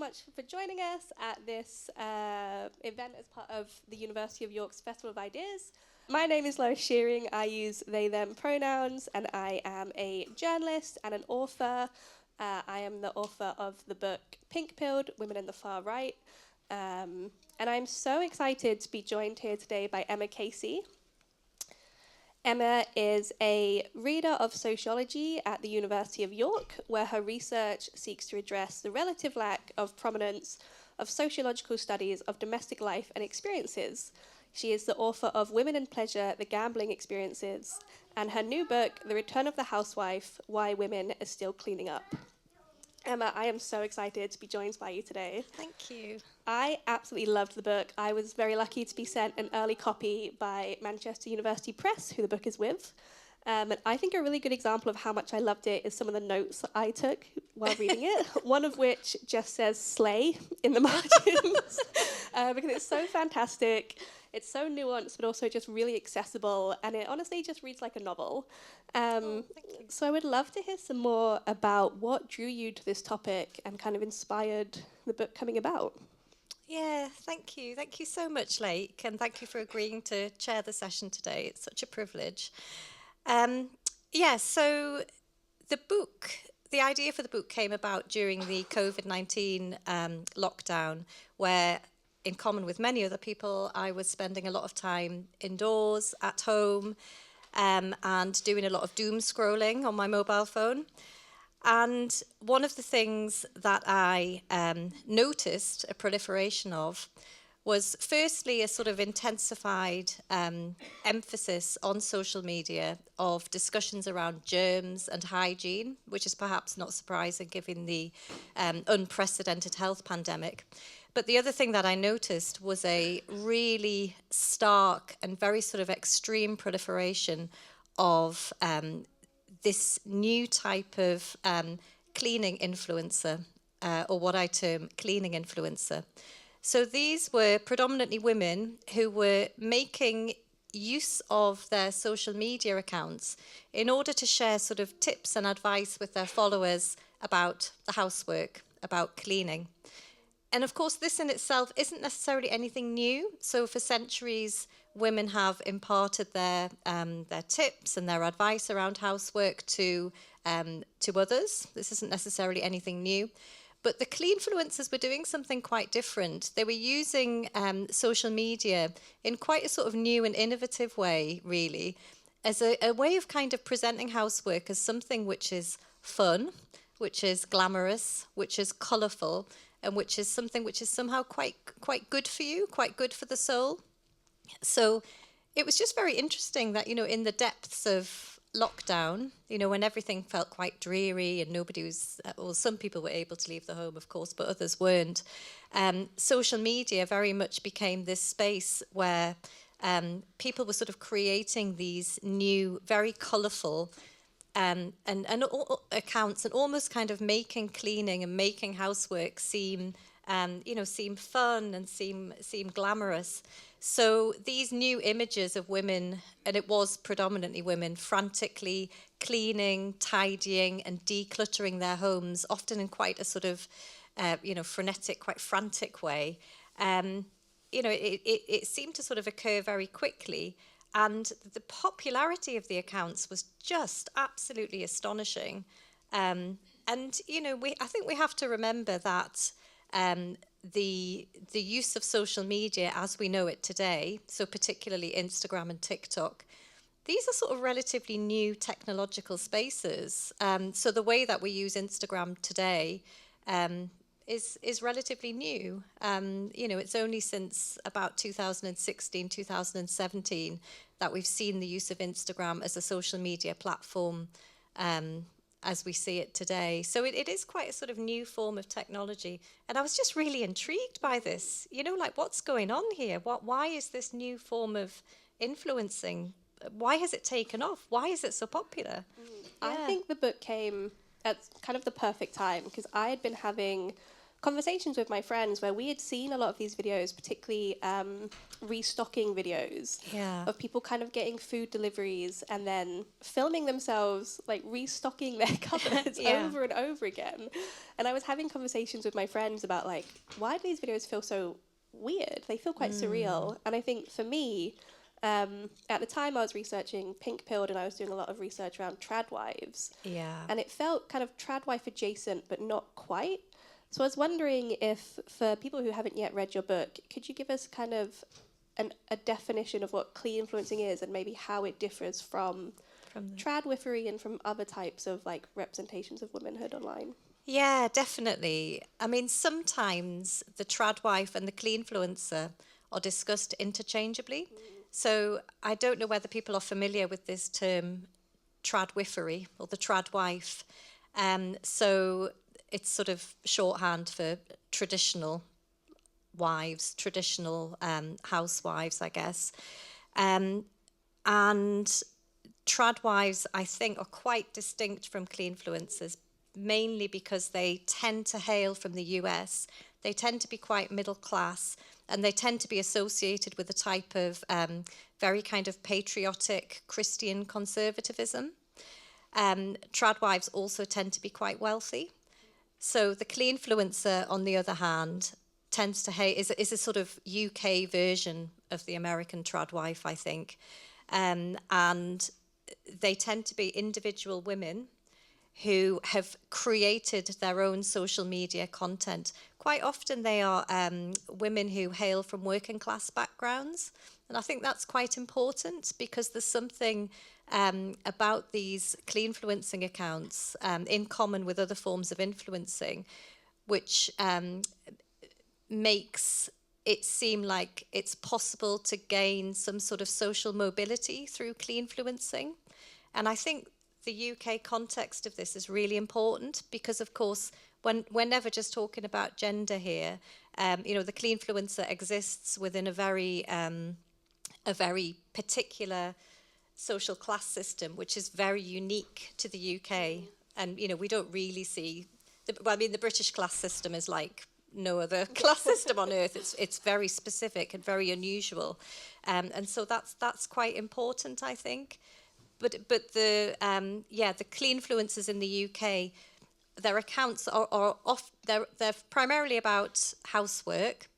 much for joining us at this event as part of the University of York's Festival of Ideas. My name is Lois Shearing. I use they, them pronouns, and I am a journalist and an author. I am the author of the book Pink Pilled, Women in the Far Right. And I'm so excited to be joined here today by Emma Casey. Emma is a reader of sociology at the University of York, where her research seeks to address the relative lack of prominence of sociological studies of domestic life and experiences. She is the author of Women and Pleasure, The Gambling Experiences, and her new book, The Return of the Housewife, Why Women Are Still Cleaning Up. Emma, I am so excited to be joined by you today. Thank you. I absolutely loved the book. I was very lucky to be sent an early copy by Manchester University Press, who the book is with. And I think a really good example of how much I loved it is some of the notes I took while reading it, one of which just says slay in the margins, because it's so fantastic. It's so nuanced, but also just really accessible, and it honestly just reads like a novel. So I would love to hear some more about what drew you to this topic and kind of inspired the book coming about. Yeah, thank you. Thank you so much, Lake, and thank you for agreeing to chair the session today. It's such a privilege. So the idea for the book came about during the COVID-19 lockdown, where, in common with many other people, I was spending a lot of time indoors, at home, and doing a lot of doom scrolling on my mobile phone. And one of the things that I noticed a proliferation of was firstly a sort of intensified emphasis on social media of discussions around germs and hygiene, which is perhaps not surprising given the unprecedented health pandemic. But the other thing that I noticed was a really stark and very sort of extreme proliferation of this new type of cleaning influencer, or what I term cleaning influencer. So these were predominantly women who were making use of their social media accounts in order to share sort of tips and advice with their followers about the housework, about cleaning. And of course, this in itself isn't necessarily anything new. So for centuries, women have imparted their tips and their advice around housework to others. This isn't necessarily anything new. But the cleanfluencers were doing something quite different. They were using social media in quite a sort of new and innovative way, really, as a way of kind of presenting housework as something which is fun, which is glamorous, which is colourful, and which is something which is somehow quite good for you, quite good for the soul. So it was just very interesting that, in the depths of lockdown, when everything felt quite dreary and nobody was, well, some people were able to leave the home, of course, but others weren't. Social media very much became this space where people were sort of creating these new, very colourful and accounts, and almost kind of making cleaning and making housework seem fun and seem glamorous. So these new images of women, and it was predominantly women, frantically cleaning, tidying, and decluttering their homes, often in quite a sort of, frenetic, quite frantic way. It seemed to sort of occur very quickly. And the popularity of the accounts was just absolutely astonishing. I think we have to remember that the use of social media as we know it today, so particularly Instagram and TikTok, these are sort of relatively new technological spaces. So the way that we use Instagram today is relatively new. It's only since about 2016, 2017 that we've seen the use of Instagram as a social media platform as we see it today. So it is quite a sort of new form of technology. And I was just really intrigued by this. What's going on here? Why is this new form of influencing? Why has it taken off? Why is it so popular? I think the book came at kind of the perfect time, because I had been having conversations with my friends where we had seen a lot of these videos, particularly restocking videos of people kind of getting food deliveries and then filming themselves like restocking their cupboards over and over again. And I was having conversations with my friends about like, why do these videos feel so weird? They feel quite surreal. And I think for me, at the time I was researching Pink Pilled, and I was doing a lot of research around trad wives. And it felt kind of trad wife adjacent, but not quite. So I was wondering if, for people who haven't yet read your book, could you give us kind of a definition of what clean influencing is and maybe how it differs from tradwifery and from other types of like representations of womanhood online? Yeah, definitely. I mean, sometimes the trad wife and the cleanfluencer are discussed interchangeably. So I don't know whether people are familiar with this term tradwifery or the trad wife. So it's sort of shorthand for traditional wives, traditional housewives, I guess. And trad wives, I think, are quite distinct from cleanfluencers, mainly because they tend to hail from the US. They tend to be quite middle class, and they tend to be associated with a type of very kind of patriotic Christian conservatism. Trad wives also tend to be quite wealthy. So the cleanfluencer, on the other hand, tends to is a sort of UK version of the American trad wife, I think. And they tend to be individual women who have created their own social media content. Quite often they are women who hail from working class backgrounds. And I think that's quite important because there's something about these cleanfluencing accounts in common with other forms of influencing, which makes it seem like it's possible to gain some sort of social mobility through cleanfluencing. And I think the UK context of this is really important because, of course, we're never just talking about gender here. The cleanfluencer exists within a very particular social class system, which is very unique to the UK. And, we don't really see... the British class system is like no other class system on earth. It's very specific and very unusual. And so that's quite important, I think. But the cleanfluencers in the UK, their accounts are they're primarily about housework,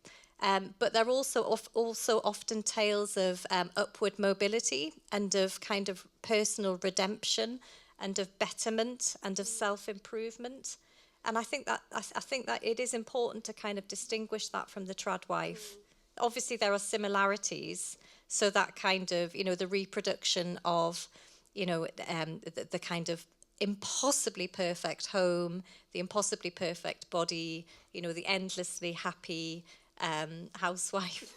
but they're also often tales of upward mobility and of kind of personal redemption and of betterment and of self-improvement. And I think that it is important to kind of distinguish that from the trad wife. Obviously, there are similarities. So that kind of, the reproduction of, the kind of impossibly perfect home, the impossibly perfect body, the endlessly happy housewife,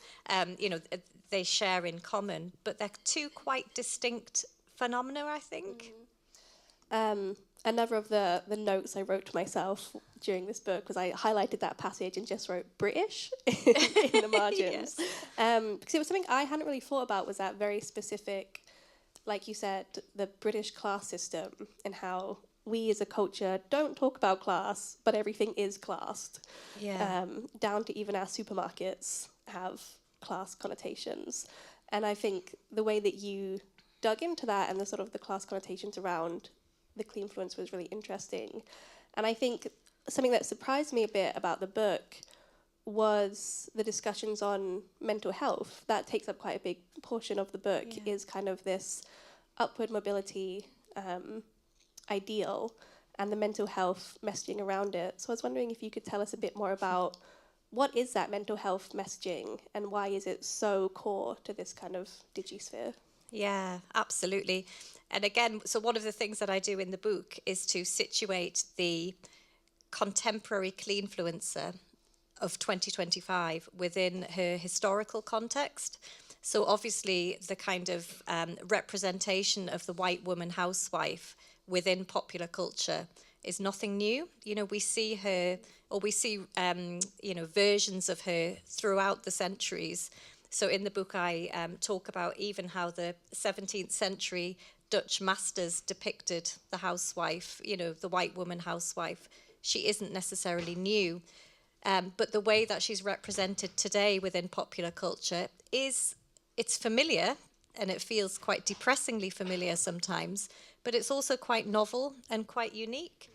they share in common. But they're two quite distinct phenomena, I think. Another of the notes I wrote to myself during this book was I highlighted that passage and just wrote British in the margins. Because it was something I hadn't really thought about, was that very specific, like you said, the British class system and how we as a culture don't talk about class, but everything is classed. Down to even our supermarkets have class connotations. And I think the way that you dug into that and the sort of the class connotations around the cleanfluence was really interesting. And I think something that surprised me a bit about the book was the discussions on mental health. That takes up quite a big portion of the book, is kind of this upward mobility ideal and the mental health messaging around it. So I was wondering if you could tell us a bit more about what is that mental health messaging and why is it so core to this kind of digisphere? Yeah, absolutely. And again, so one of the things that I do in the book is to situate the contemporary cleanfluencer of 2025 within her historical context. So obviously the kind of representation of the white woman housewife within popular culture is nothing new. We see her, or we see, versions of her throughout the centuries. So in the book, I talk about even how the 17th century Dutch masters depicted the housewife, the white woman housewife. She isn't necessarily new. But the way that she's represented today within popular culture it's familiar, and it feels quite depressingly familiar sometimes, but it's also quite novel and quite unique.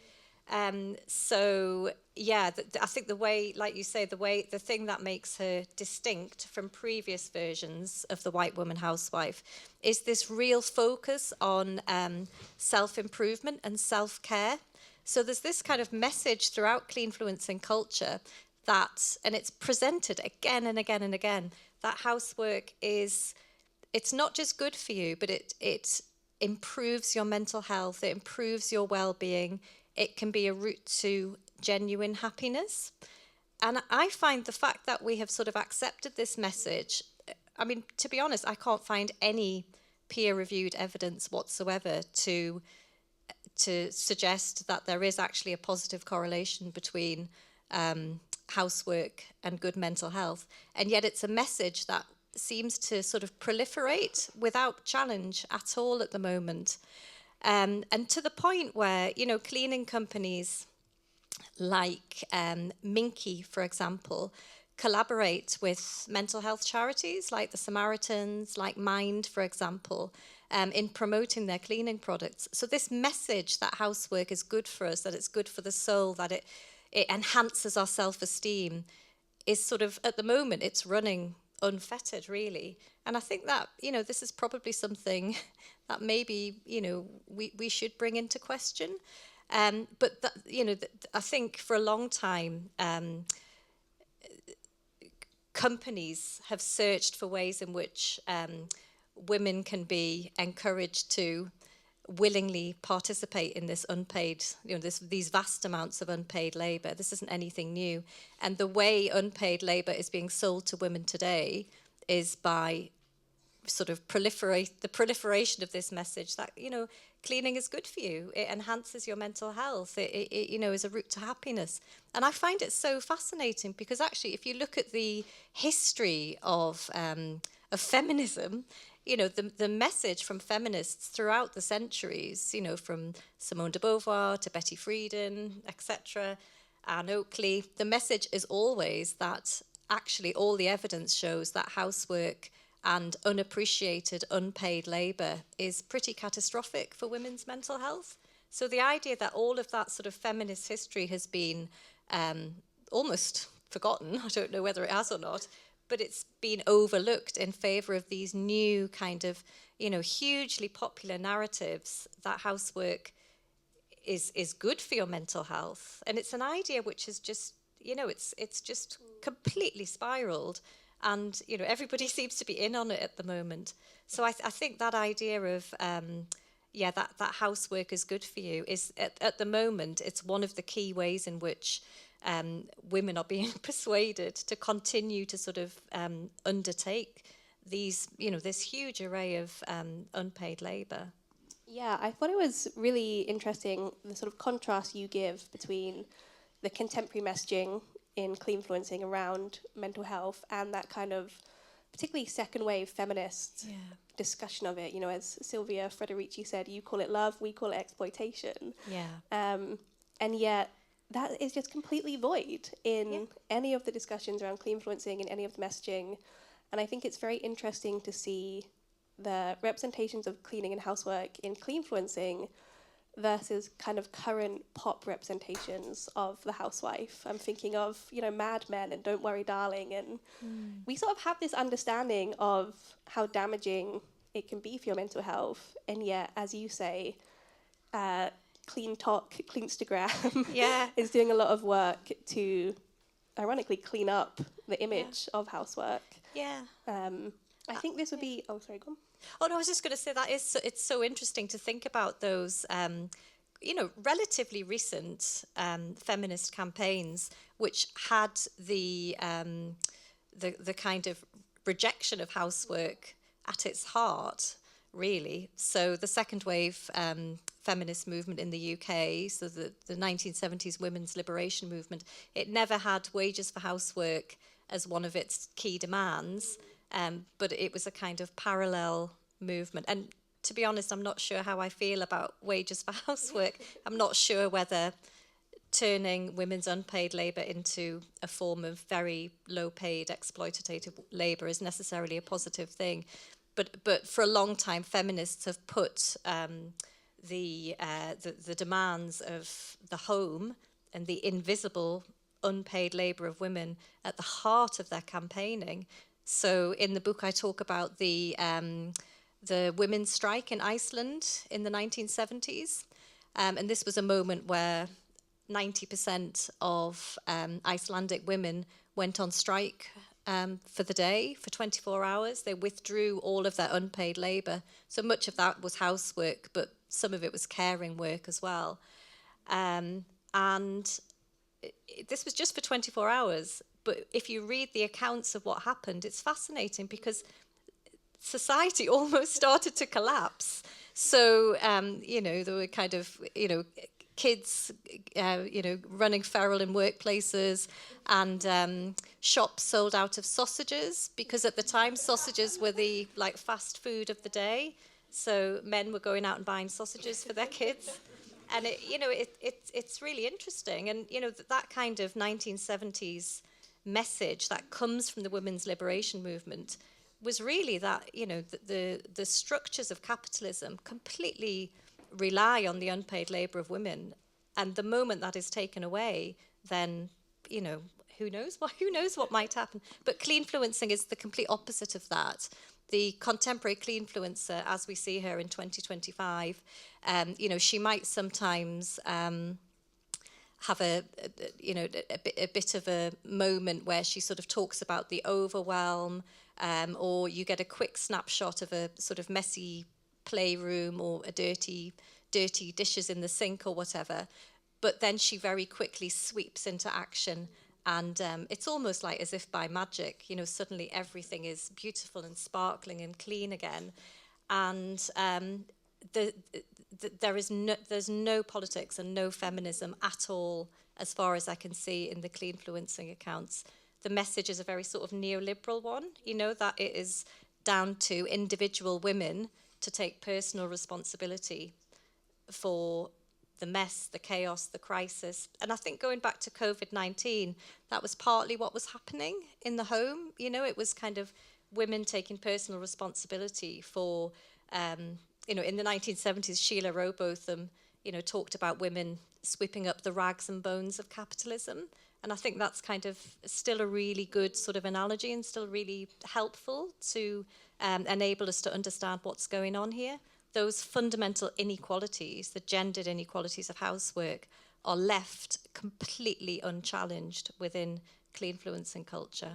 So yeah, I think the way, like you say, the thing that makes her distinct from previous versions of the white woman housewife is this real focus on self-improvement and self-care. So there's this kind of message throughout cleanfluencing culture that, and it's presented again and again and again, that housework it's not just good for you, but it improves your mental health, it improves your well-being, it can be a route to genuine happiness. And I find the fact that we have sort of accepted this message, I mean, to be honest, I can't find any peer-reviewed evidence whatsoever to suggest that there is actually a positive correlation between housework and good mental health. And yet it's a message that seems to sort of proliferate without challenge at all at the moment. And to the point where, cleaning companies like Minky, for example, collaborate with mental health charities like the Samaritans, like Mind, for example, in promoting their cleaning products. So this message that housework is good for us, that it's good for the soul, that it enhances our self-esteem, is sort of, at the moment, it's running unfettered, really. And I think that, this is probably something that maybe, we should bring into question. But, I think for a long time, companies have searched for ways in which women can be encouraged to willingly participate in this unpaid, these vast amounts of unpaid labour. This isn't anything new. And the way unpaid labour is being sold to women today is by sort of the proliferation of this message that, cleaning is good for you. It enhances your mental health. It is a route to happiness. And I find it so fascinating because actually, if you look at the history of feminism, the message from feminists throughout the centuries, from Simone de Beauvoir to Betty Friedan, etc., Anne Oakley, the message is always that actually all the evidence shows that housework and unappreciated, unpaid labour is pretty catastrophic for women's mental health. So the idea that all of that sort of feminist history has been almost forgotten, I don't know whether it has or not, but it's been overlooked in favour of these new kind of, hugely popular narratives that housework is good for your mental health. And it's an idea which is just, it's just completely spiraled. And, everybody seems to be in on it at the moment. So I think that idea of, that housework is good for you is, at the moment, it's one of the key ways in which women are being persuaded to continue to sort of undertake these, this huge array of unpaid labour. Yeah, I thought it was really interesting, the sort of contrast you give between the contemporary messaging in cleanfluencing around mental health and that kind of particularly second wave feminist discussion of it. As Sylvia Frederici said, you call it love, we call it exploitation. And yet that is just completely void in any of the discussions around cleanfluencing and any of the messaging. And I think it's very interesting to see the representations of cleaning and housework in cleanfluencing versus kind of current pop representations of the housewife. I'm thinking of, Mad Men and Don't Worry Darling. And we sort of have this understanding of how damaging it can be for your mental health. And yet, as you say, Clean Talk, Cleanstagram is doing a lot of work to, ironically, clean up the image of housework. I think this would be... Oh, sorry, go on. Oh, no, I was just going to say that it's so interesting to think about those, relatively recent feminist campaigns which had the kind of rejection of housework at its heart, really. So the second wave feminist movement in the UK, so the 1970s women's liberation movement, it never had wages for housework as one of its key demands. But it was a kind of parallel movement. And to be honest, I'm not sure how I feel about wages for housework. I'm not sure whether turning women's unpaid labour into a form of very low-paid, exploitative labour is necessarily a positive thing. But for a long time, feminists have put the demands of the home and the invisible unpaid labour of women at the heart of their campaigning. So in the book, I talk about the women's strike in Iceland in the 1970s. And this was a moment where 90% of Icelandic women went on strike for the day, for 24 hours. They withdrew all of their unpaid labour. So much of that was housework, but some of it was caring work as well. And this was just for 24 hours. But if you read the accounts of what happened, it's fascinating because society almost started to collapse. So, there were kind of, kids, running feral in workplaces, and shops sold out of sausages, because at the time sausages were the fast food of the day. So men were going out and buying sausages for their kids. And it's really interesting. And, that kind of 1970s message that comes from the women's liberation movement was really that, the structures of capitalism completely rely on the unpaid labour of women. And the moment that is taken away, then, who knows what might happen. But cleanfluencing is the complete opposite of that. The contemporary cleanfluencer, as we see her in 2025, she might sometimes have a bit of a moment where she sort of talks about the overwhelm, or you get a quick snapshot of a sort of messy playroom or a dirty dishes in the sink or whatever. But then she very quickly sweeps into action, and it's almost like as if by magic, suddenly everything is beautiful and sparkling and clean again. And there's no politics and no feminism at all, as far as I can see in the cleanfluencing accounts. The message is a very sort of neoliberal one, that it is down to individual women to take personal responsibility for the mess, the chaos, the crisis. And I think going back to COVID-19, that was partly what was happening in the home. It was kind of women taking personal responsibility for, in the 1970s, Sheila Rowbotham, talked about women sweeping up the rags and bones of capitalism. And I think that's kind of still a really good sort of analogy, and still really helpful to enable us to understand what's going on here. Those fundamental inequalities, the gendered inequalities of housework, are left completely unchallenged within cleanfluencing culture.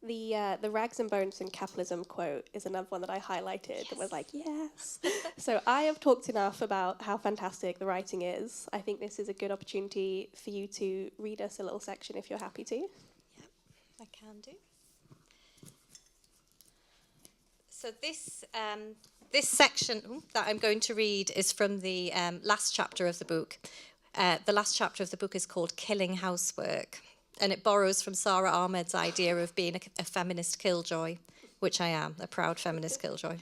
The rags and bones in capitalism quote is another one that I highlighted and was like, yes. So I have talked enough about how fantastic the writing is. I think this is a good opportunity for you to read us a little section if you're happy to. Yep, I can do. So this section that I'm going to read is from the last chapter of the book. The last chapter of the book is called Killing Housework, and it borrows from Sarah Ahmed's idea of being a feminist killjoy, which I am, a proud feminist killjoy.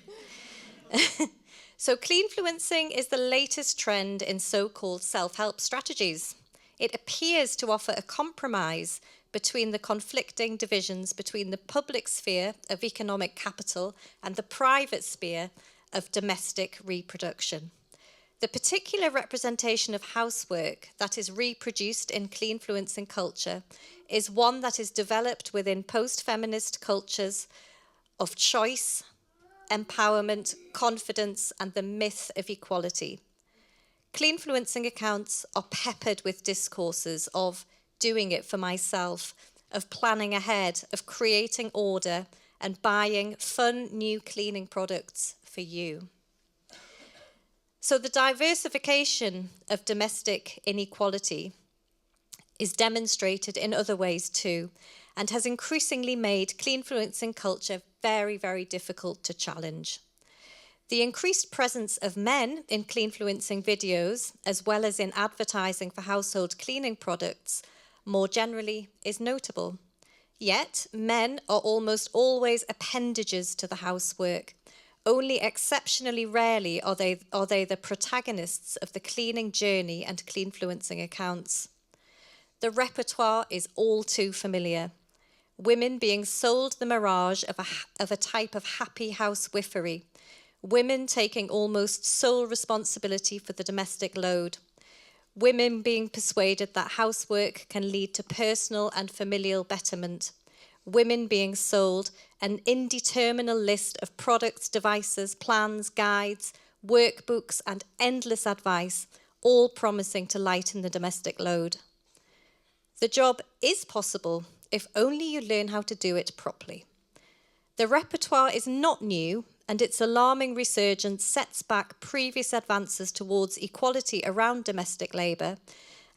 So cleanfluencing is the latest trend in so-called self-help strategies. It appears to offer a compromise between the conflicting divisions between the public sphere of economic capital and the private sphere of domestic reproduction. The particular representation of housework that is reproduced in cleanfluencing culture is one that is developed within post-feminist cultures of choice, empowerment, confidence, and the myth of equality. Cleanfluencing accounts are peppered with discourses of doing it for myself, of planning ahead, of creating order, and buying fun new cleaning products for you. So the diversification of domestic inequality is demonstrated in other ways too, and has increasingly made cleanfluencing culture very, very difficult to challenge. The increased presence of men in cleanfluencing videos, as well as in advertising for household cleaning products, more generally is notable. Yet, men are almost always appendages to the housework. Only exceptionally rarely are they the protagonists of the cleaning journey and cleanfluencing accounts. The repertoire is all too familiar. Women being sold the mirage of a type of happy housewifery. Women taking almost sole responsibility for the domestic load. Women being persuaded that housework can lead to personal and familial betterment. Women being sold an indeterminate list of products, devices, plans, guides, workbooks, and endless advice, all promising to lighten the domestic load. The job is possible if only you learn how to do it properly. The repertoire is not new, and its alarming resurgence sets back previous advances towards equality around domestic labour,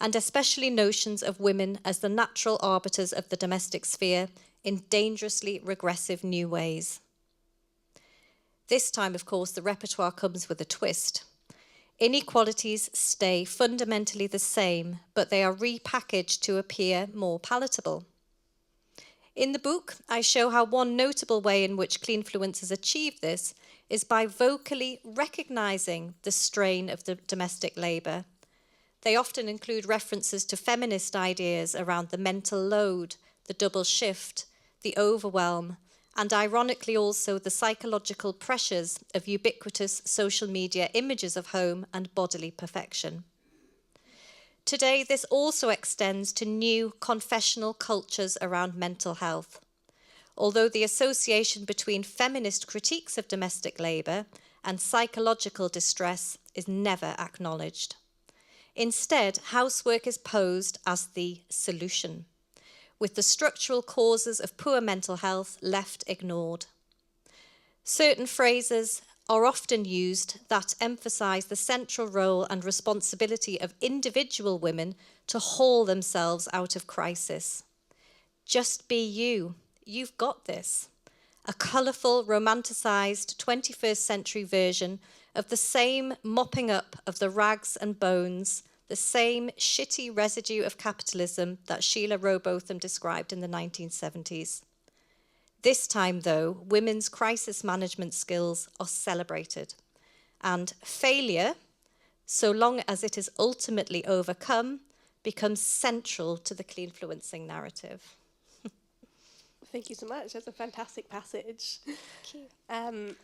and especially notions of women as the natural arbiters of the domestic sphere in dangerously regressive new ways. This time, of course, the repertoire comes with a twist. Inequalities stay fundamentally the same, but they are repackaged to appear more palatable. In the book, I show how one notable way in which cleanfluencers achieve this is by vocally recognising the strain of the domestic labour. They often include references to feminist ideas around the mental load, the double shift, the overwhelm, and ironically also the psychological pressures of ubiquitous social media images of home and bodily perfection. Today, this also extends to new confessional cultures around mental health. Although the association between feminist critiques of domestic labour and psychological distress is never acknowledged. Instead, housework is posed as the solution, with the structural causes of poor mental health left ignored. Certain phrases are often used that emphasise the central role and responsibility of individual women to haul themselves out of crisis. Just be you. You've got this. A colourful, romanticised 21st century version of the same mopping up of the rags and bones, the same shitty residue of capitalism that Sheila Rowbotham described in the 1970s. This time, though, women's crisis management skills are celebrated, and failure, so long as it is ultimately overcome, becomes central to the cleanfluencing narrative. Thank you so much. That's a fantastic passage. Thank you.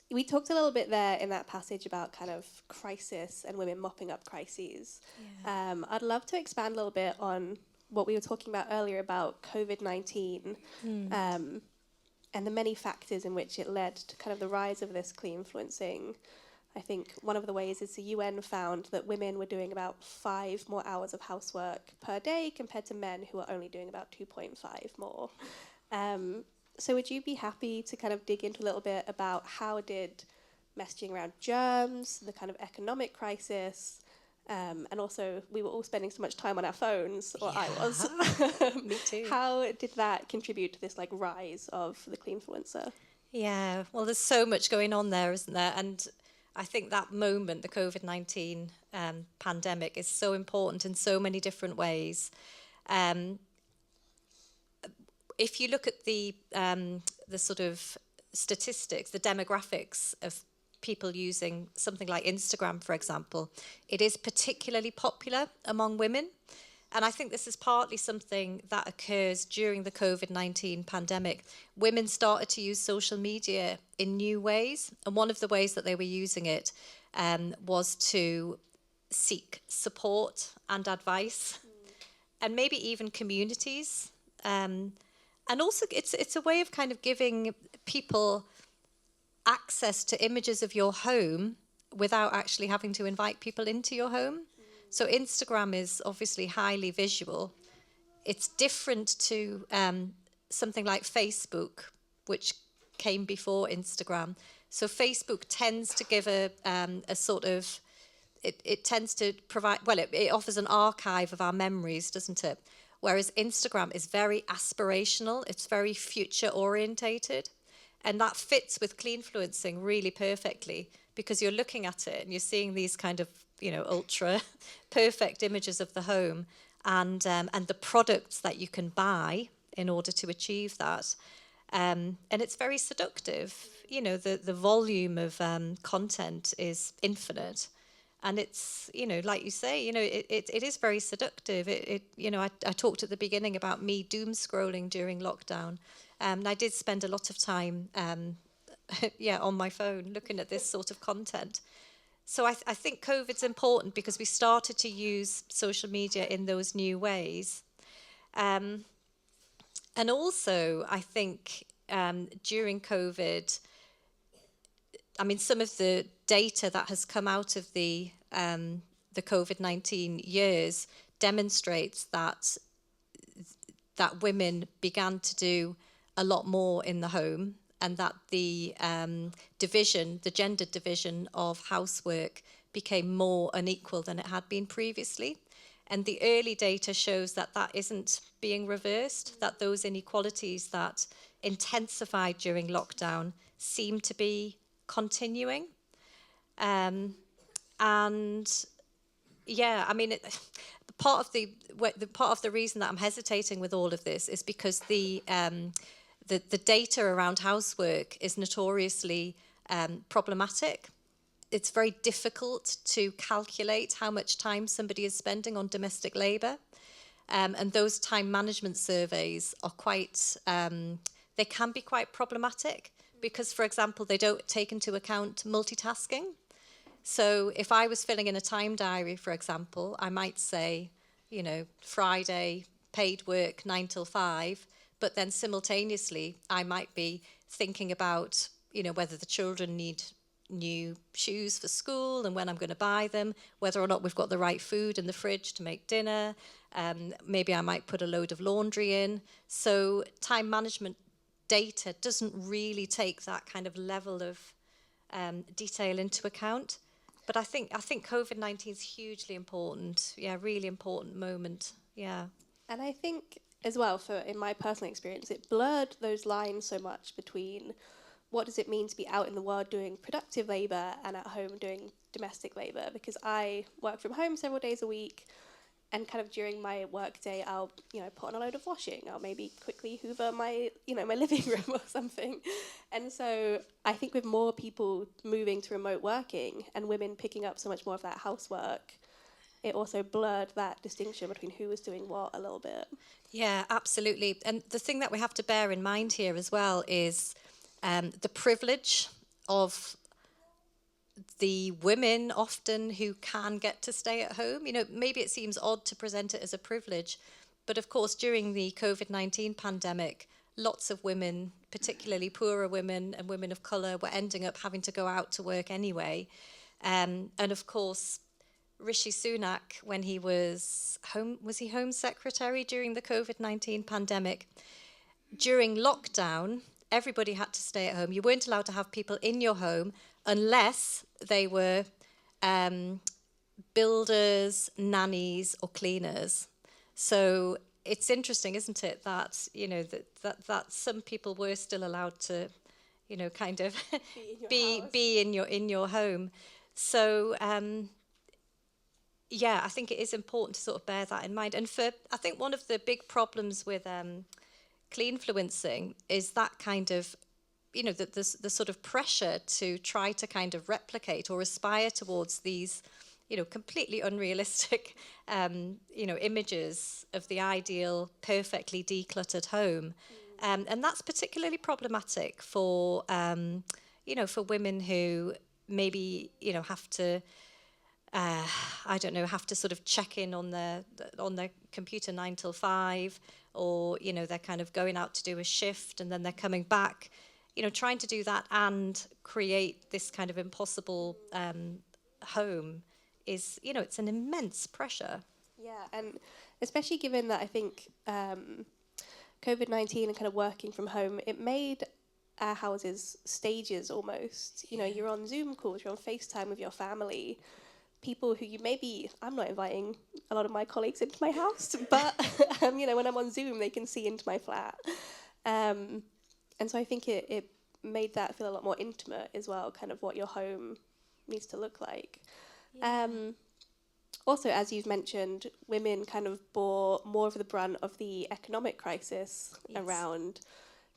We talked a little bit there in that passage about kind of crisis and women mopping up crises. Yeah. I'd love to expand a little bit on what we were talking about earlier about COVID-19 and the many factors in which it led to kind of the rise of this cleanfluencing. I think one of the ways is the UN found that women were doing about 5 more hours of housework per day compared to men who are only doing about 2.5 more. So would you be happy to kind of dig into a little bit about how did messaging around germs, the kind of economic crisis, and also we were all spending so much time on our phones, or I was. Me too. How did that contribute to this like rise of the cleanfluencer? Yeah, well, there's so much going on there, isn't there? And I think that moment, the COVID-19 pandemic, is so important in so many different ways. If you look at the sort of statistics, the demographics of people using something like Instagram, for example, it is particularly popular among women. And I think this is partly something that occurs during the COVID-19 pandemic. Women started to use social media in new ways. And one of the ways that they were using it was to seek support and advice, and maybe even communities. And also it's a way of kind of giving people access to images of your home without actually having to invite people into your home. So Instagram is obviously highly visual. It's different to something like Facebook, which came before Instagram. So Facebook tends to give a sort of, it tends to provide, well, it offers an archive of our memories, doesn't it? Whereas Instagram is very aspirational, it's very future orientated. And that fits with cleanfluencing really perfectly, because you're looking at it and you're seeing these kind of, ultra perfect images of the home and the products that you can buy in order to achieve that. And it's very seductive. The volume of content is infinite. And it's, like you say, it is very seductive. I talked at the beginning about me doom scrolling during lockdown. And I did spend a lot of time, on my phone looking at this sort of content. So I think COVID's important because we started to use social media in those new ways. And also, I think during COVID, I mean, some of the data that has come out of the COVID-19 years demonstrates that women began to do a lot more in the home, and that the gendered division of housework became more unequal than it had been previously. And the early data shows that isn't being reversed, that those inequalities that intensified during lockdown seem to be continuing. And yeah, I mean, part of the reason that I'm hesitating with all of this is because the data around housework is notoriously problematic. It's very difficult to calculate how much time somebody is spending on domestic labour. And those time management surveys are they can be quite problematic because, for example, they don't take into account multitasking. So if I was filling in a time diary, for example, I might say, Friday, paid work 9 till 5, but then simultaneously I might be thinking about, whether the children need new shoes for school and when I'm going to buy them, whether or not we've got the right food in the fridge to make dinner. Maybe I might put a load of laundry in. So time management data doesn't really take that kind of level of detail into account. But I think COVID-19 is hugely important. Yeah, really important moment. Yeah. And I think as well, in my personal experience, it blurred those lines so much between what does it mean to be out in the world doing productive labour and at home doing domestic labour, because I work from home several days a week, and kind of during my work day I'll put on a load of washing, I'll maybe quickly hoover my my living room or something. And so I think with more people moving to remote working and women picking up so much more of that housework, it also blurred that distinction between who was doing what a little bit. Yeah, absolutely. And the thing that we have to bear in mind here as well is the privilege of the women often who can get to stay at home. Maybe it seems odd to present it as a privilege, but of course, during the COVID-19 pandemic, lots of women, particularly poorer women and women of colour, were ending up having to go out to work anyway. And of course, Rishi Sunak, when he was Home Secretary during the COVID-19 pandemic, during lockdown, everybody had to stay at home. You weren't allowed to have people in your home unless they were builders, nannies, or cleaners. So it's interesting, isn't it, that that some people were still allowed to, kind of be in your home. So yeah, I think it is important to sort of bear that in mind. And I think one of the big problems with cleanfluencing is that kind of, the sort of pressure to try to kind of replicate or aspire towards these, completely unrealistic, images of the ideal, perfectly decluttered home. And that's particularly problematic for, for women who maybe, have to, have to sort of check in on their computer 9 till 5, or, they're kind of going out to do a shift and then they're coming back. Trying to do that and create this kind of impossible home is, it's an immense pressure. Yeah, and especially given that I think COVID-19 and kind of working from home, it made our houses stages almost. You're on Zoom calls, you're on FaceTime with your family, people who I'm not inviting a lot of my colleagues into my house, but, when I'm on Zoom, they can see into my flat. And so I think it made that feel a lot more intimate as well, kind of what your home needs to look like. Yeah. Also, as you've mentioned, women kind of bore more of the brunt of the economic crisis. Yes. Around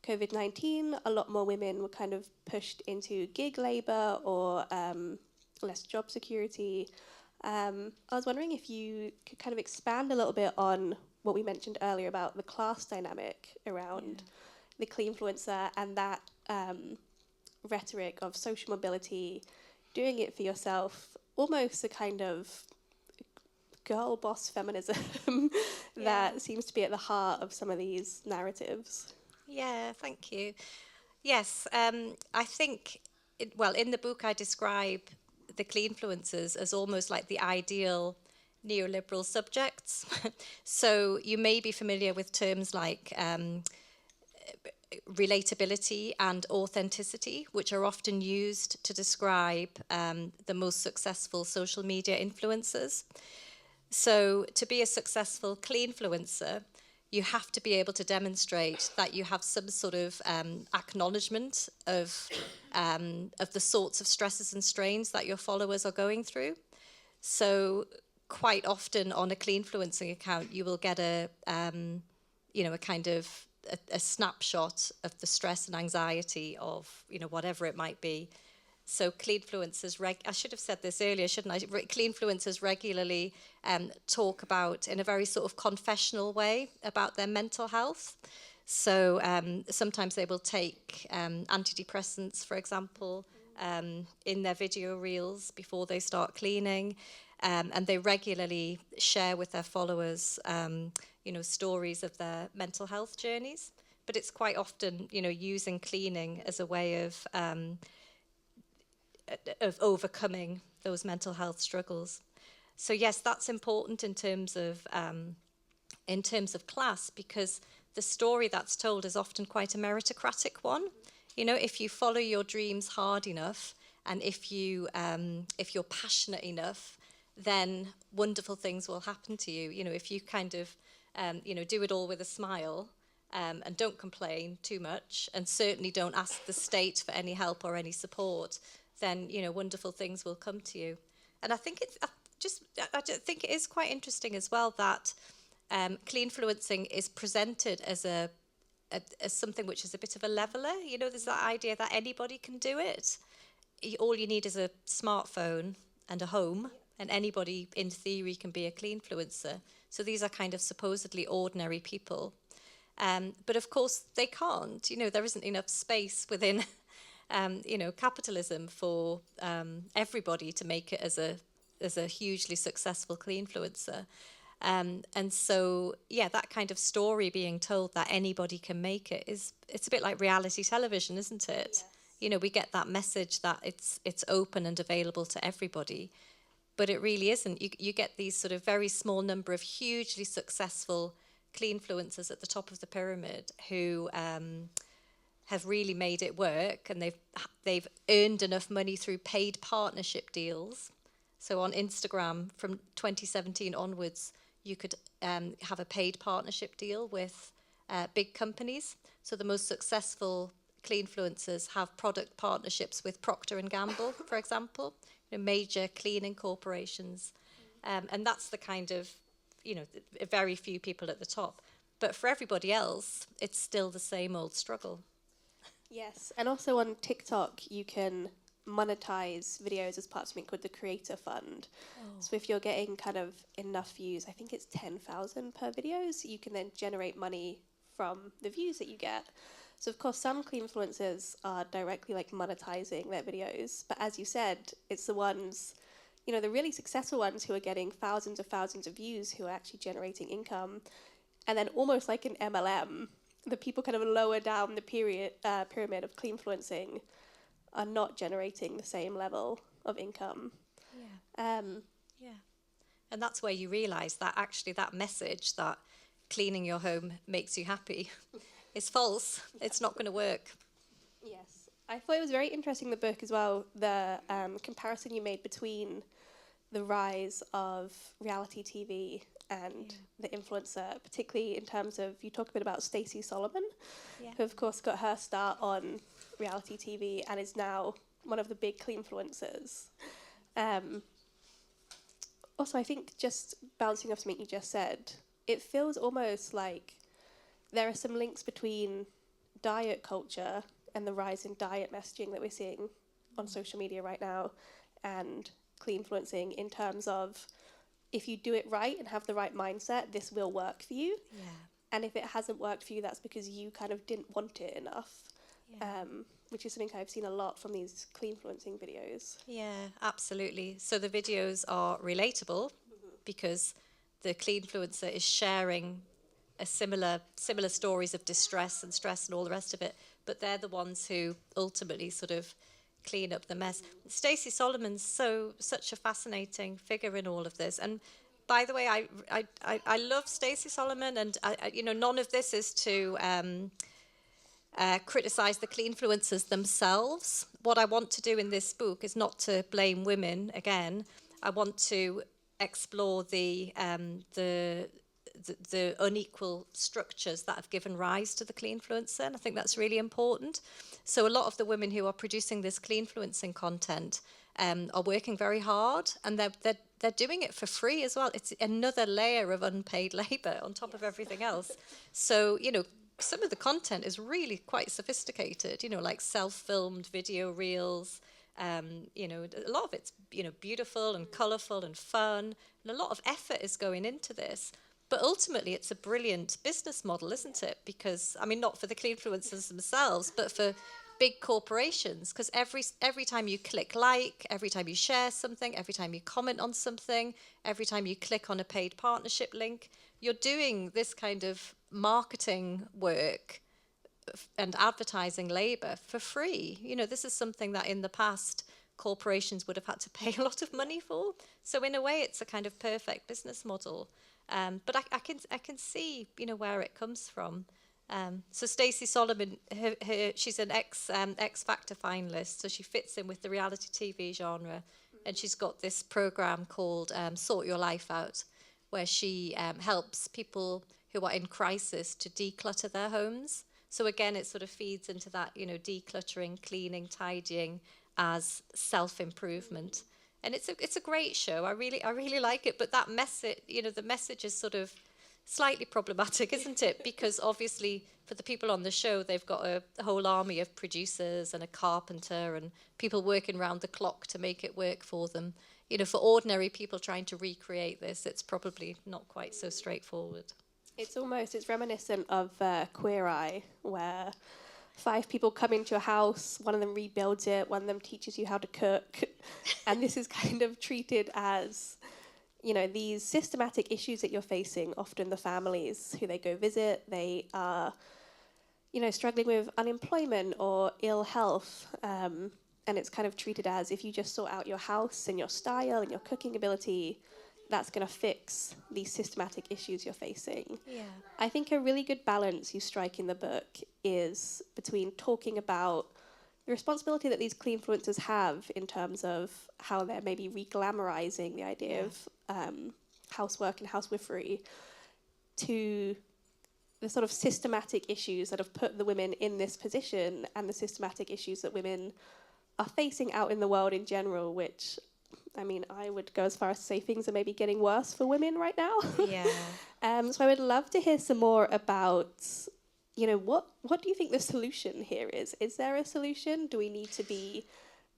COVID-19. A lot more women were kind of pushed into gig labour or less job security. I was wondering if you could kind of expand a little bit on what we mentioned earlier about the class dynamic around the cleanfluencer and that rhetoric of social mobility, doing it for yourself, almost a kind of girl boss feminism that seems to be at the heart of some of these narratives. Yeah, thank you. Yes, I think, in the book I describe the cleanfluencers as almost like the ideal neoliberal subjects. So you may be familiar with terms like relatability and authenticity, which are often used to describe the most successful social media influencers. So to be a successful cleanfluencer, you have to be able to demonstrate that you have some sort of acknowledgement of the sorts of stresses and strains that your followers are going through. So quite often on a cleanfluencing account, you will get a kind of a snapshot of the stress and anxiety of, whatever it might be. So cleanfluencers, I should have said this earlier, shouldn't I? Cleanfluencers regularly talk about, in a very sort of confessional way, about their mental health. So sometimes they will take antidepressants, for example, in their video reels before they start cleaning. And they regularly share with their followers, stories of their mental health journeys. But it's quite often, using cleaning as a way of overcoming those mental health struggles. So yes, that's important in terms of class, because the story that's told is often quite a meritocratic one. If you follow your dreams hard enough, and if you're passionate enough, then wonderful things will happen to you. If you kind of do it all with a smile, and don't complain too much, and certainly don't ask the state for any help or any support, then wonderful things will come to you. And I think I just think it is quite interesting as well that cleanfluencing is presented as as something which is a bit of a leveler. There's that idea that anybody can do it. All you need is a smartphone and a home, and anybody in theory can be a cleanfluencer. So these are kind of supposedly ordinary people. But of course they can't. There isn't enough space within capitalism for everybody to make it as a hugely successful cleanfluencer. And so, that kind of story being told that anybody can make it's a bit like reality television, isn't it? Yes. We get that message that it's open and available to everybody, but it really isn't. You get these sort of very small number of hugely successful cleanfluencers at the top of the pyramid who have really made it work, and they've earned enough money through paid partnership deals. So on Instagram from 2017 onwards, you could have a paid partnership deal with big companies. So the most successful cleanfluencers have product partnerships with Procter and Gamble, for example, major cleaning corporations. And that's the kind of, very few people at the top. But for everybody else, it's still the same old struggle. Yes, and also on TikTok, you can monetize videos as part of something called the Creator Fund. So if you're getting kind of enough views, I think it's 10,000 per videos, you can then generate money from the views that you get. So of course, some cleanfluencers are directly like monetizing their videos, but as you said, it's the ones, the really successful ones who are getting thousands of views who are actually generating income. And then almost like an MLM, the people kind of lower down the pyramid of cleanfluencing are not generating the same level of income. And that's where you realise that actually that message that cleaning your home makes you happy is false. It's not going to work. Yes. I thought it was very interesting in the book as well, the comparison you made between the rise of reality TV and the influencer, particularly in terms of, you talk a bit about Stacey Solomon, who of course got her start on reality TV and is now one of the big cleanfluencers. Also, I think just bouncing off something you just said, it feels almost like there are some links between diet culture and the rise in diet messaging that we're seeing on social media right now, and cleanfluencing in terms of if you do it right and have the right mindset, this will work for you. Yeah. And if it hasn't worked for you, that's because you kind of didn't want it enough. Yeah. Which is something I've seen a lot from these cleanfluencing videos. Yeah, absolutely. So the videos are relatable because the cleanfluencer is sharing a similar stories of distress and stress and all the rest of it, but they're the ones who ultimately sort of clean up the mess. Stacey Solomon's such a fascinating figure in all of this. And by the way, I love Stacey Solomon, and none of this is to criticize the cleanfluencers themselves. What I want to do in this book is not to blame women again. I want to explore the unequal structures that have given rise to the cleanfluencer, and I think that's really important. So a lot of the women who are producing this cleanfluencing content are working very hard, and they're doing it for free as well. It's another layer of unpaid labor on top of everything else. So, some of the content is really quite sophisticated, like self-filmed video reels. A lot of it's, beautiful and colourful and fun, and a lot of effort is going into this. But ultimately, it's a brilliant business model, isn't it? Because, not for the cleanfluencers themselves, but for big corporations. Because every time you click like, every time you share something, every time you comment on something, every time you click on a paid partnership link, you're doing this kind of marketing work and advertising labor for free. This is something that in the past corporations would have had to pay a lot of money for. So in a way, it's a kind of perfect business model. But I can see, where it comes from. So Stacey Solomon, she's an X Factor finalist, so she fits in with the reality TV genre, and she's got this program called Sort Your Life Out, where she helps people who are in crisis to declutter their homes. So again, it sort of feeds into that, decluttering, cleaning, tidying as self-improvement. And it's a great show. I really like it. But that message, the message is sort of slightly problematic, isn't it? Because obviously for the people on the show, they've got a whole army of producers and a carpenter and people working around the clock to make it work for them. For ordinary people trying to recreate this, it's probably not quite so straightforward. It's reminiscent of Queer Eye, where 5 people come into your house, one of them rebuilds it, one of them teaches you how to cook. And this is kind of treated as, these systematic issues that you're facing. Often the families who they go visit, they are, struggling with unemployment or ill health. And it's kind of treated as if you just sort out your house and your style and your cooking ability, that's going to fix these systematic issues you're facing. Yeah. I think a really good balance you strike in the book is between talking about the responsibility that these cleanfluencers have in terms of how they're maybe re-glamorizing the idea of housework and housewifery, to the sort of systematic issues that have put the women in this position and the systematic issues that women are facing out in the world in general, which, I would go as far as to say things are maybe getting worse for women right now. Yeah. So I would love to hear some more about, what do you think the solution here is? Is there a solution? Do we need to be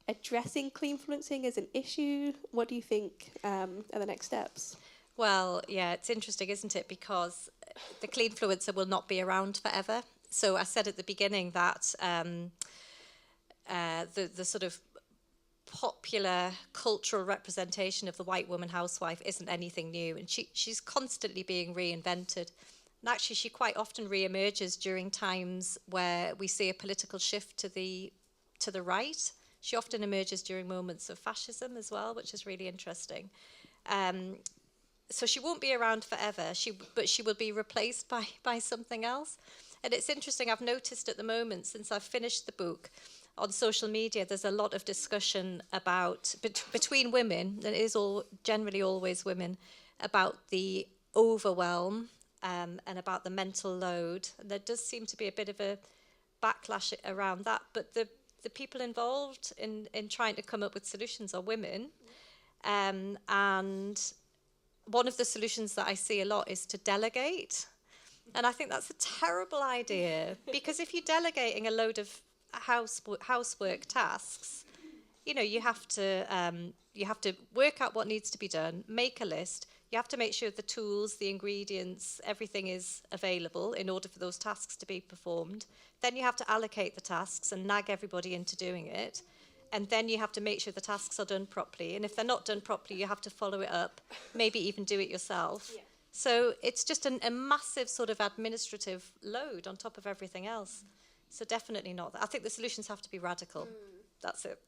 addressing cleanfluencing as an issue? What do you think are the next steps? Well, yeah, it's interesting, isn't it? Because the cleanfluencer will not be around forever. So I said at the beginning that the sort of popular cultural representation of the white woman housewife isn't anything new, and she's constantly being reinvented. And actually, she quite often re-emerges during times where we see a political shift to the right. She often emerges during moments of fascism as well, which is really interesting. So she won't be around forever, but she will be replaced by something else. And it's interesting, I've noticed at the moment, since I've finished the book, on social media, there's a lot of discussion about, between women, and it is generally always women, about the overwhelm and about the mental load. And there does seem to be a bit of a backlash around that. But the people involved in trying to come up with solutions are women. And one of the solutions that I see a lot is to delegate. And I think that's a terrible idea, because if you're delegating a load of housework tasks, you know, you have to work out what needs to be done, make a list. You have to make sure the tools, the ingredients, everything is available in order for those tasks to be performed. Then you have to allocate the tasks and nag everybody into doing it. And then you have to make sure the tasks are done properly. And if they're not done properly, you have to follow it up, maybe even do it yourself. Yeah. So it's just a massive sort of administrative load on top of everything else. So definitely not. I think the solutions have to be radical. That's it.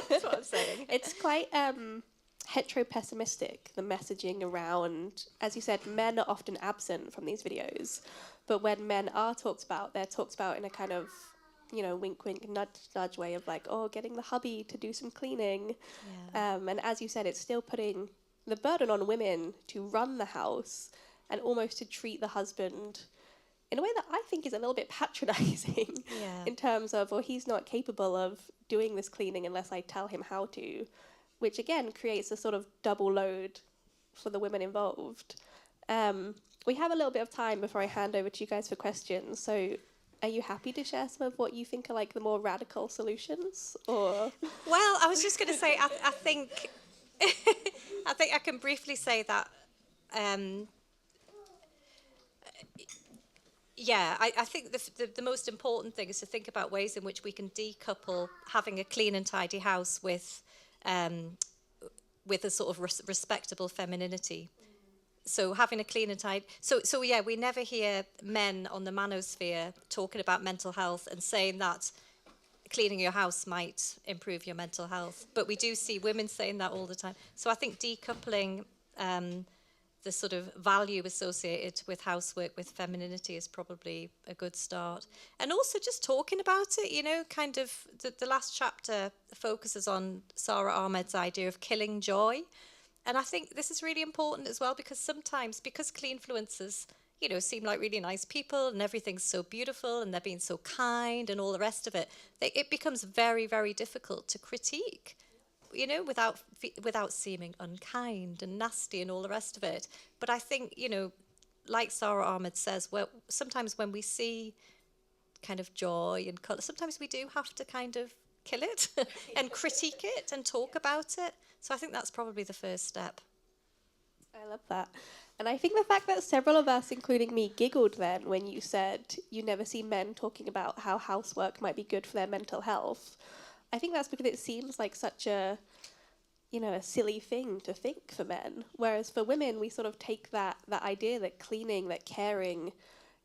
That's what I'm saying. It's quite hetero-pessimistic, the messaging around, as you said, men are often absent from these videos, but when men are talked about, they're talked about in a kind of, you know, wink, wink, nudge, nudge way of like, oh, getting the hubby to do some cleaning. Yeah. And as you said, it's still putting the burden on women to run the house and almost to treat the husband in a way that I think is a little bit patronizing. Yeah. In terms of, well, he's not capable of doing this cleaning unless I tell him how to, which again creates a sort of double load for the women involved. We have a little bit of time before I hand over to you guys for questions. So are you happy to share some of what you think are like the more radical solutions? Or well, I was just going to say, I think I think I can briefly say that. Yeah, I think the most important thing is to think about ways in which we can decouple having a clean and tidy house with a sort of respectable femininity. So having a clean and tidy... So yeah, we never hear men on the manosphere talking about mental health and saying that cleaning your house might improve your mental health. But we do see women saying that all the time. So I think decoupling the sort of value associated with housework with femininity is probably a good start. And also just talking about it, you know, kind of the last chapter focuses on Sarah Ahmed's idea of killing joy. And I think this is really important as well, because sometimes, because cleanfluencers, you know, seem like really nice people and everything's so beautiful and they're being so kind and all the rest of it, it becomes very, very difficult to critique, you know, without seeming unkind and nasty and all the rest of it. But I think, you know, like Sarah Ahmed says, well, sometimes when we see kind of joy and colour, sometimes we do have to kind of kill it and critique it and talk about it. So I think that's probably the first step. I love that. And I think the fact that several of us, including me, giggled then when you said you never see men talking about how housework might be good for their mental health, I think that's because it seems like such a, you know, a silly thing to think for men. Whereas for women, we sort of take that idea that cleaning, that caring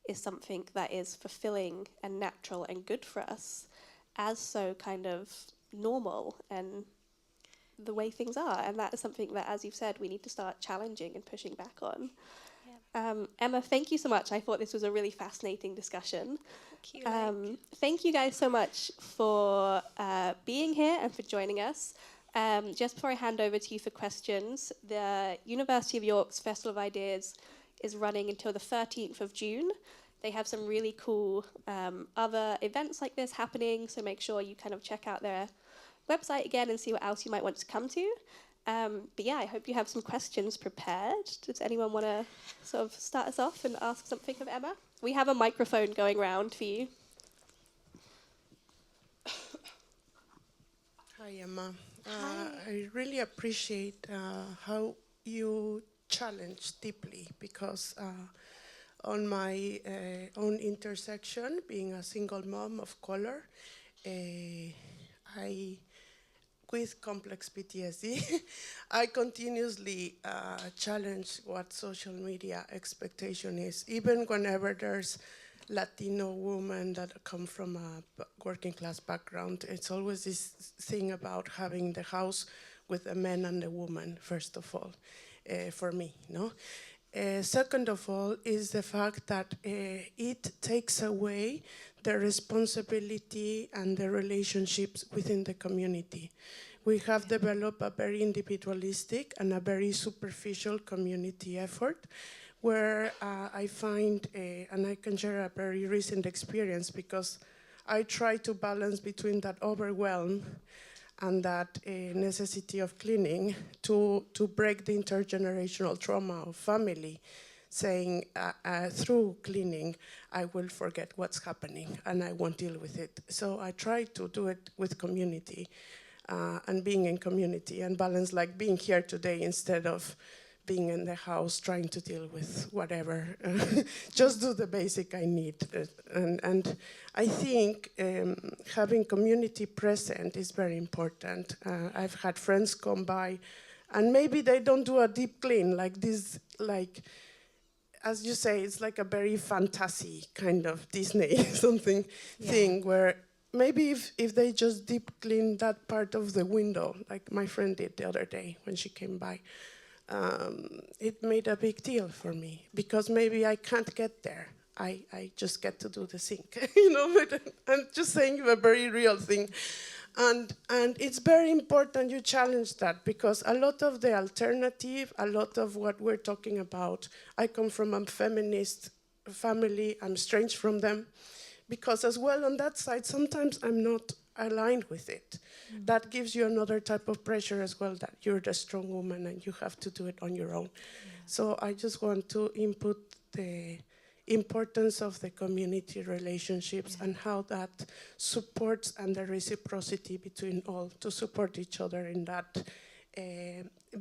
is something that is fulfilling and natural and good for us as so kind of normal and the way things are. And that is something that, as you've said, we need to start challenging and pushing back on. Yeah. Emma, thank you so much. I thought this was a really fascinating discussion. Thank you. Thank you guys so much for being here and for joining us. Just before I hand over to you for questions, the University of York's Festival of Ideas is running until the 13th of June. They have some really cool other events like this happening, so make sure you kind of check out their website again and see what else you might want to come to. But yeah, I hope you have some questions prepared. Does anyone want to sort of start us off and ask something of Emma? We have a microphone going around for you. Hi, Emma. I really appreciate how you challenge deeply, because on my own intersection, being a single mom of color, with complex PTSD, I continuously challenge what social media expectation is. Even whenever there's Latino women that come from a working class background, it's always this thing about having the house with the man and the woman, first of all, for me, no? Second of all is the fact that it takes away the responsibility and the relationships within the community. We have developed a very individualistic and a very superficial community effort, where I find, and I can share a very recent experience, because I try to balance between that overwhelm and that necessity of cleaning to break the intergenerational trauma of family, saying through cleaning, I will forget what's happening and I won't deal with it. So I try to do it with community. and being in community and balance, like being here today instead of being in the house trying to deal with whatever. Just do the basic I need. And I think having community present is very important. I've had friends come by and maybe they don't do a deep clean like this, like, as you say, it's like a very fantasy kind of Disney something thing where maybe if they just deep clean that part of the window, like my friend did the other day when she came by, it made a big deal for me because maybe I can't get there. I just get to do the sink, you know. But I'm just saying a very real thing, and it's very important you challenge that because a lot of the alternative, a lot of what we're talking about. I come from a feminist family. I'm strange from them, because as well on that side sometimes I'm not aligned with it. That gives you another type of pressure as well, that you're the strong woman and you have to do it on your own. So I just want to input the importance of the community relationships and how that supports, and the reciprocity between all to support each other in that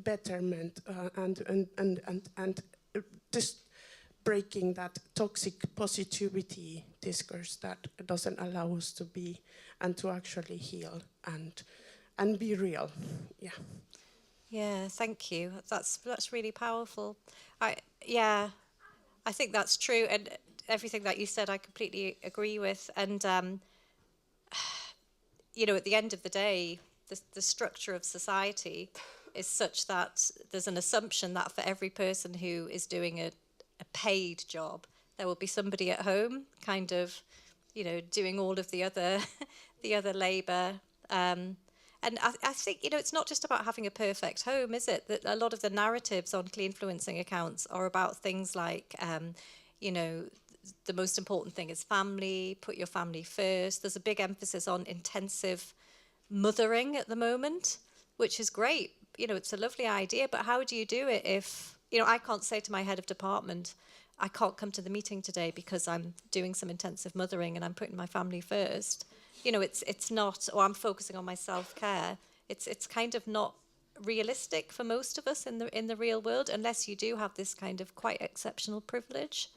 betterment and just breaking that toxic positivity discourse that doesn't allow us to be and to actually heal and be real. Yeah, thank you. That's really powerful. I think that's true, and everything that you said I completely agree with. And at the end of the day, the structure of society is such that there's an assumption that for every person who is doing a paid job, there will be somebody at home kind of, doing all of the other the other labor. And I think, it's not just about having a perfect home, is it? That a lot of the narratives on cleanfluencing accounts are about things like, the most important thing is family, put your family first. There's a big emphasis on intensive mothering at the moment, which is great. It's a lovely idea, but how do you do it if, I can't say to my head of department, I can't come to the meeting today because I'm doing some intensive mothering and I'm putting my family first. It's not, or I'm focusing on my self-care. It's kind of not realistic for most of us in the real world, unless you do have this kind of quite exceptional privilege.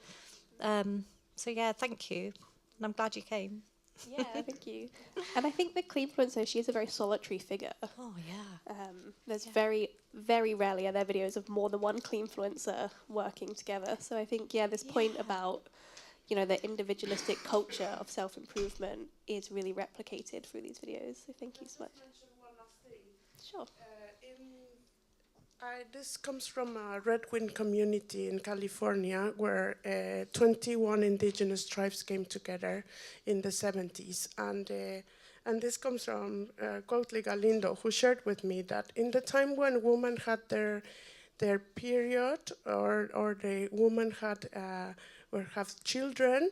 So yeah, thank you, and I'm glad you came. Yeah, thank you. And I think the cleanfluencer, she is a very solitary figure. Oh yeah. There's very, very rarely are there videos of more than one cleanfluencer working together. So I think, this point about, the individualistic culture of self-improvement is really replicated through these videos. So thank you so much. Sure. This comes from a Red Wind community in California where 21 indigenous tribes came together in the 70s. And this comes from Cuautli Galindo, who shared with me that in the time when women had their period or the woman had or have children,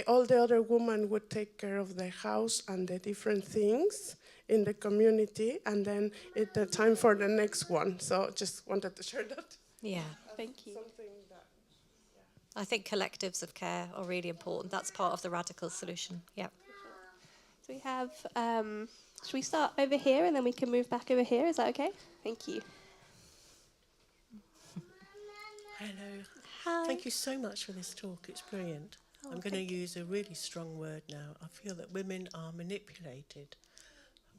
all the other women would take care of the house and the different things in the community, and then it's the time for the next one. So just wanted to share that. Yeah. Thank you. I think collectives of care are really important. That's part of the radical solution. Yeah. So we have, should we start over here and then we can move back over here? Is that okay? Thank you. Hello. Hi. Thank you so much for this talk. It's brilliant. I'm going to use a really strong word now. I feel that women are manipulated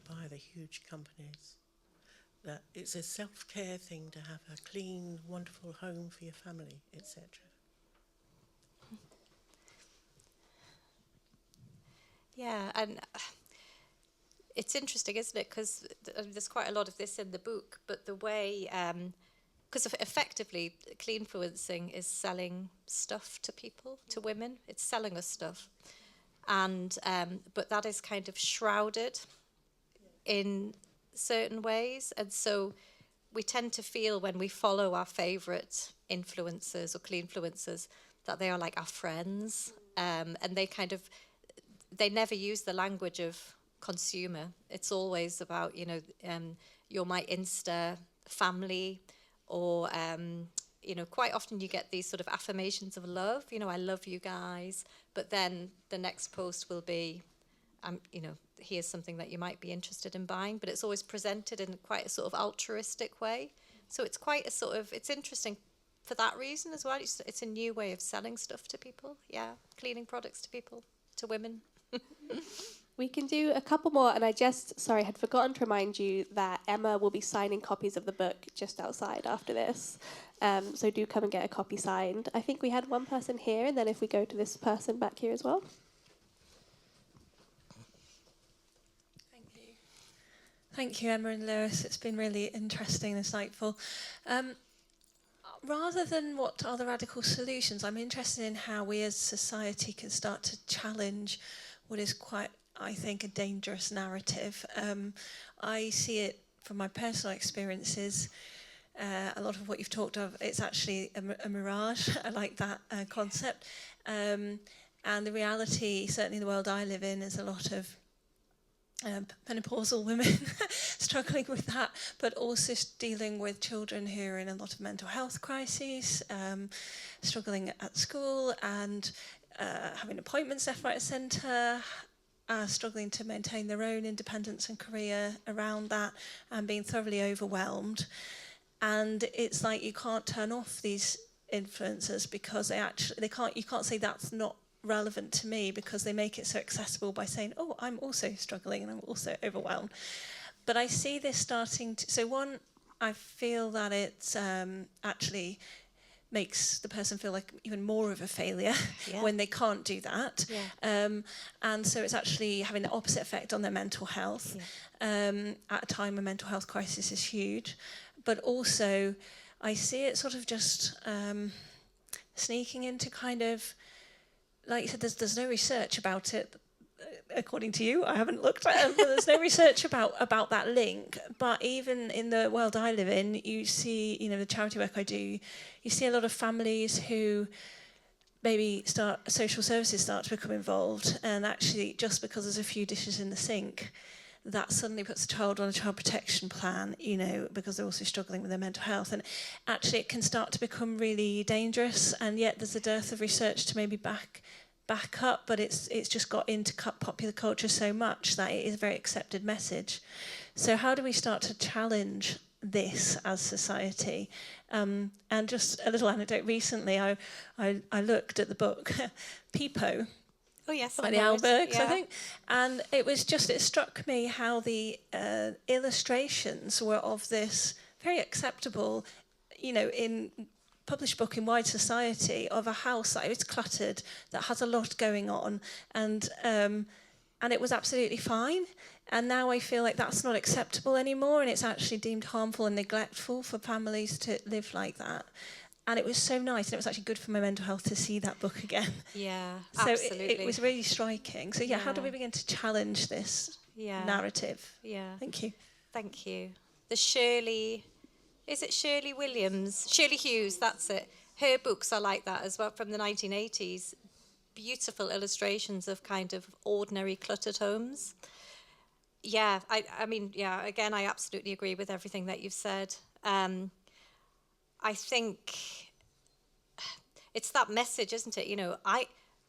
by the huge companies. That it's a self-care thing to have a clean, wonderful home for your family, etc. Yeah, and it's interesting, isn't it? Because there's quite a lot of this in the book, but the way, because effectively, cleanfluencing is selling stuff to people, to women. It's selling us stuff, and but that is kind of shrouded in certain ways, and so we tend to feel when we follow our favourite influencers or cleanfluencers that they are like our friends, and they never use the language of consumer. It's always about, you're my Insta family, or, quite often you get these sort of affirmations of love, I love you guys, but then the next post will be, here's something that you might be interested in buying, but it's always presented in quite a sort of altruistic way. So it's quite a sort of, it's interesting for that reason as well. It's a new way of selling stuff to people. Yeah, cleaning products to people, to women. We can do a couple more, and I had forgotten to remind you that Emma will be signing copies of the book just outside after this. So do come and get a copy signed. I think we had one person here, and then if we go to this person back here as well. Thank you, Emma and Lewis. It's been really interesting and insightful. Rather than what are the radical solutions, I'm interested in how we as society can start to challenge what is quite, I think, a dangerous narrative. I see it from my personal experiences. A lot of what you've talked of, it's actually a mirage. I like that concept. And the reality, certainly in the world I live in, is a lot of menopausal women struggling with that, but also dealing with children who are in a lot of mental health crises, struggling at school and having appointments left, right and centre, struggling to maintain their own independence and career around that, and being thoroughly overwhelmed. And it's like you can't turn off these influencers because you can't say that's not relevant to me, because they make it so accessible by saying, oh, I'm also struggling and I'm also overwhelmed. But I see this starting to, so one, I feel that it's actually makes the person feel like even more of a failure when they can't do that. And so it's actually having the opposite effect on their mental health at a time when mental health crisis is huge. But also I see it sort of just sneaking into kind of, like you said, there's no research about it, according to you. I haven't looked at it, but there's no research about that link. But even in the world I live in, you see, the charity work I do, you see a lot of families who maybe social services start to become involved, and actually just because there's a few dishes in the sink, that suddenly puts a child on a child protection plan, because they're also struggling with their mental health. And actually it can start to become really dangerous, and yet there's a dearth of research to maybe back up, but it's just got into popular culture so much that it is a very accepted message. So how do we start to challenge this as society? And just a little anecdote, recently I looked at the book Peepo. Oh yes, by the Albergs, I think. And it struck me how the illustrations were of this very acceptable, in published book in wide society, of a house that is cluttered, that has a lot going on, and it was absolutely fine. And now I feel like that's not acceptable anymore, and it's actually deemed harmful and neglectful for families to live like that. And it was so nice, and it was actually good for my mental health to see that book again. Yeah, so absolutely. It was really striking. So how do we begin to challenge this narrative? Yeah. Thank you. Thank you. Is it Shirley Williams? Shirley Hughes, that's it. Her books are like that as well, from the 1980s. Beautiful illustrations of kind of ordinary cluttered homes. Yeah, I mean, again, I absolutely agree with everything that you've said. I think it's that message, isn't it?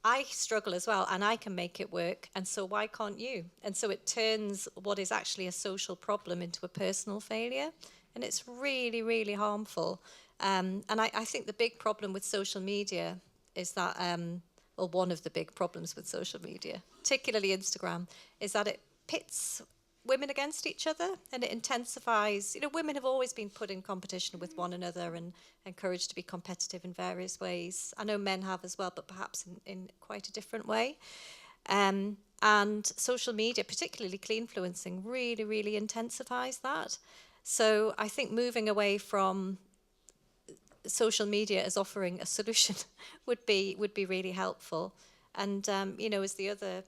I struggle as well, and I can make it work, and so why can't you? And so it turns what is actually a social problem into a personal failure, and it's really, really harmful. And I think the big problem with social media is that, one of the big problems with social media, particularly Instagram, is that it pits women against each other, and it intensifies. Women have always been put in competition with one another and encouraged to be competitive in various ways. I know men have as well, but perhaps in quite a different way. And social media, particularly cleanfluencing, really, really intensifies that. So I think moving away from social media as offering a solution would be really helpful. And as the other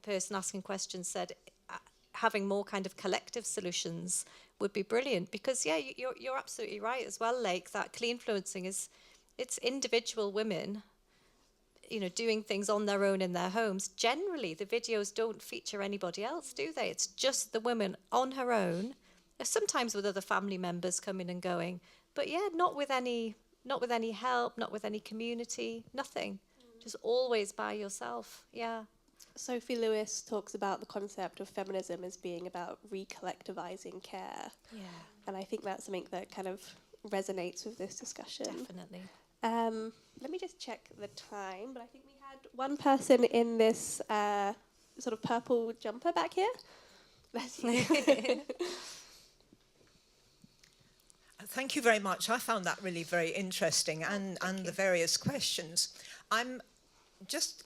person asking questions said, having more kind of collective solutions would be brilliant, because you're absolutely right as well, Lake, that cleanfluencing it's individual women doing things on their own in their homes. Generally the videos don't feature anybody else, do they? It's just the woman on her own, sometimes with other family members coming and going, but not with any help, not with any community, nothing, just always by yourself. Sophie Lewis talks about the concept of feminism as being about recollectivizing care. Yeah, And I think that's something that kind of resonates with this discussion. definitely. Let me just check the time, but I think we had one person in this sort of purple jumper back here. That's you. Thank you very much. I found that really very interesting, and the various questions. I'm just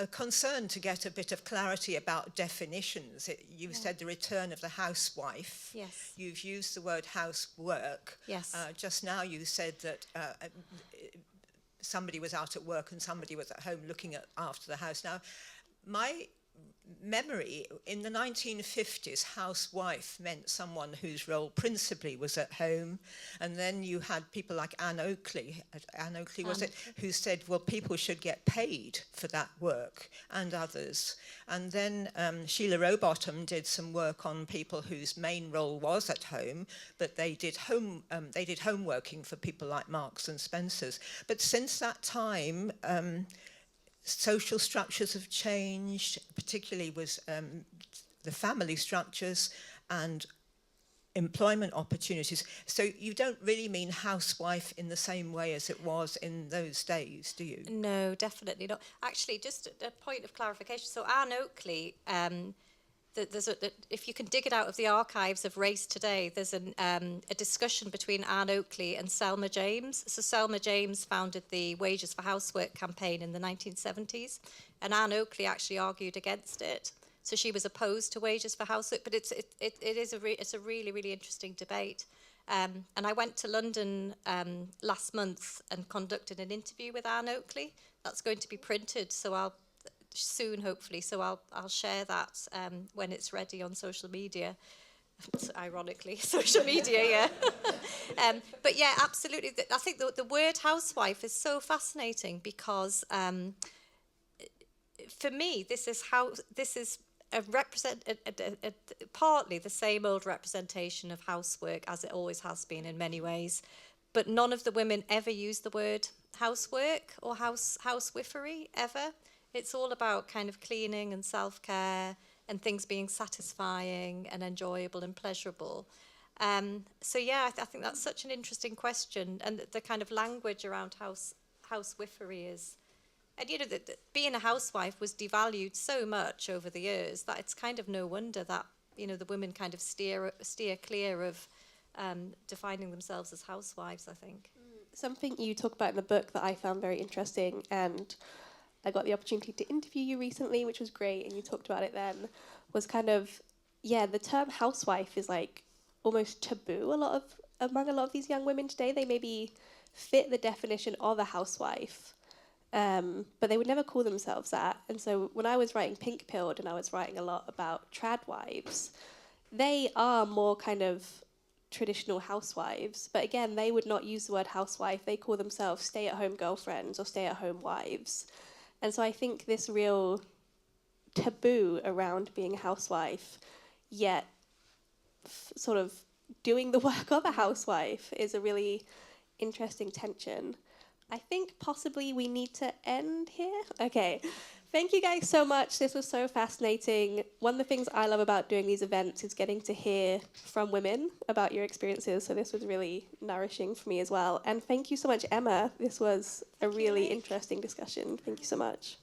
concerned to get a bit of clarity about definitions. You said the return of the housewife. Yes. You've used the word housework. Yes. Just now you said that somebody was out at work and somebody was at home looking after the house. Now, my memory, in the 1950s, housewife meant someone whose role principally was at home, and then you had people like Anne Oakley, who said, well, people should get paid for that work, and others. And then Sheila Rowbottom did some work on people whose main role was at home, but they did homeworking for people like Marks and Spencers. But since that time, social structures have changed, particularly with the family structures and employment opportunities. So you don't really mean housewife in the same way as it was in those days, do you? No, definitely not. Actually, just a point of clarification. So Anne Oakley, if you can dig it out of the archives of Race Today, there's a discussion between Anne Oakley and Selma James. So Selma James founded the Wages for Housework campaign in the 1970s, and Anne Oakley actually argued against it. So she was opposed to wages for housework, but it's a really, really interesting debate. And I went to London last month and conducted an interview with Anne Oakley. That's going to be printed, so soon, hopefully. So I'll share that when it's ready on social media. Ironically, social media, yeah. But yeah, absolutely. I think the word housewife is so fascinating because for me, this is partly the same old representation of housework as it always has been in many ways, but none of the women ever use the word housework or housewifery ever. It's all about kind of cleaning and self-care and things being satisfying and enjoyable and pleasurable. So yeah, I think that's such an interesting question, and the kind of language around housewifery is. And you know, being a housewife was devalued so much over the years that it's kind of no wonder that, you know, the women kind of steer clear of defining themselves as housewives, I think. Something you talk about in the book that I found very interesting, and I got the opportunity to interview you recently, which was great, and you talked about it then, was kind of, the term housewife is like almost taboo among a lot of these young women today. They maybe fit the definition of a housewife, but they would never call themselves that. And so when I was writing Pink Pilled and I was writing a lot about trad wives, they are more kind of traditional housewives. But again, they would not use the word housewife. They call themselves stay-at-home girlfriends or stay-at-home wives. And so I think this real taboo around being a housewife, yet sort of doing the work of a housewife, is a really interesting tension. I think possibly we need to end here. Okay. Thank you guys so much. This was so fascinating. One of the things I love about doing these events is getting to hear from women about your experiences. So this was really nourishing for me as well. And thank you so much, Emma. This was a really interesting discussion. Thank you so much.